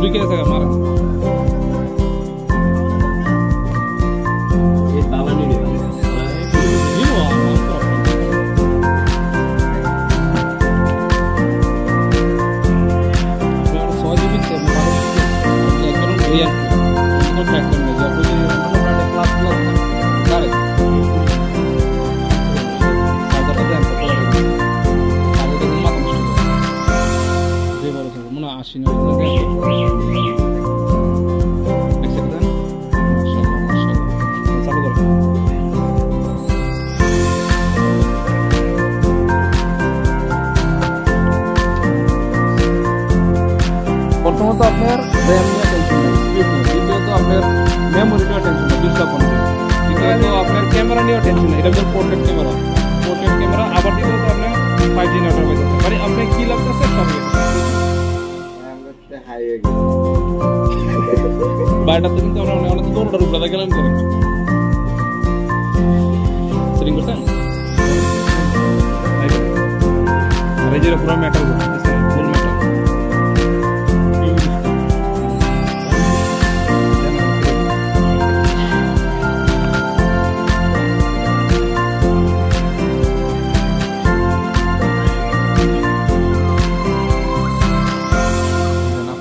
ঢুকে আছে আমার এই বাবা নিয়ে প্রথমত আপনার র্যাম নিয়ে টেনশন নেই, স্পিড নেই। দ্বিতীয়ত আপনার মেমোরি নিয়ে টেনশন নেই, ডিস্টার্ব নেই। তৃতীয়ত আপনার ক্যামেরা নিয়েও টেনশন নেই, এটা হচ্ছে পোর্ট্রেট ক্যামেরা। আবার দ্বিতীয়ত আপনার 5G নেটওয়ার্ক পাইতেছে, মানে আপনি কি লাগতেছে সব বাড়িটাতে কিন্তু আমরা অনেক দৌড়টার উপরে গেলাম করে সেটিং করতেন আর এই যে পুরো মেটাল ফুল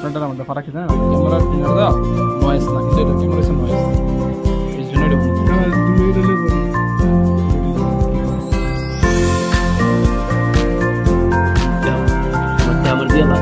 মেটাল আমাদের ফারাক আছে না ক্যামেরা ফিঙ্গার দাও নয়েজ না কিন্তু এটা ক্যামেরা আছে নয়েজ এই জন্য এটা তুমি এটা লেবো মত আমার দিয়ে না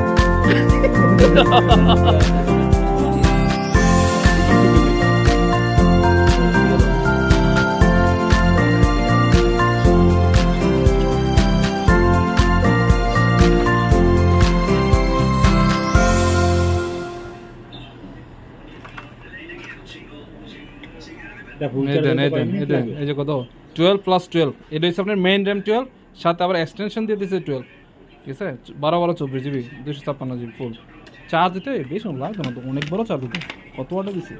এই যে কত 12+12 এটা হচ্ছে আপনার মেইন র্যাম 12 সাথে আবার এক্সটেনশন দিয়ে দিয়েছে 12 ঠিক আছে 12 জিবি 256 জিবি ফুল চার্জ দিতে বেশ লাগবে না তো অনেক বড় চার্জ দিতে কত ওয়াটের দিছে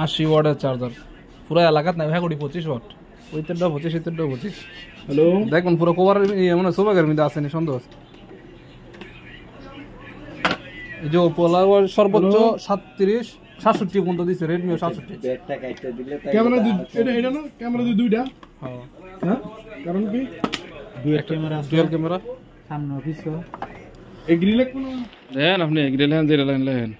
80 ওয়াটের চার্জার পুরো এলাকাত নাই ভাই 25 ওয়াট ওই তেলটা 25 এই তেলটা 25 হ্যালো দেখুন পুরো কভারের মানে সোবাগের মধ্যে আছে নি সন্দেহ আছে এই যে পোলার সর্বোচ্চ 67 পর্যন্ত দিছে রেডমি 67 ব্যাটটা কাটতে দিলে ক্যামেরা এটা না ক্যামেরা দুইটা হ্যাঁ কারণ কি ডুয়াল ক্যামেরা সামনে পিছনে এই গ্রিল কোন দেন আপনি গ্রিল হ্যান্ড দিয়ে লাইন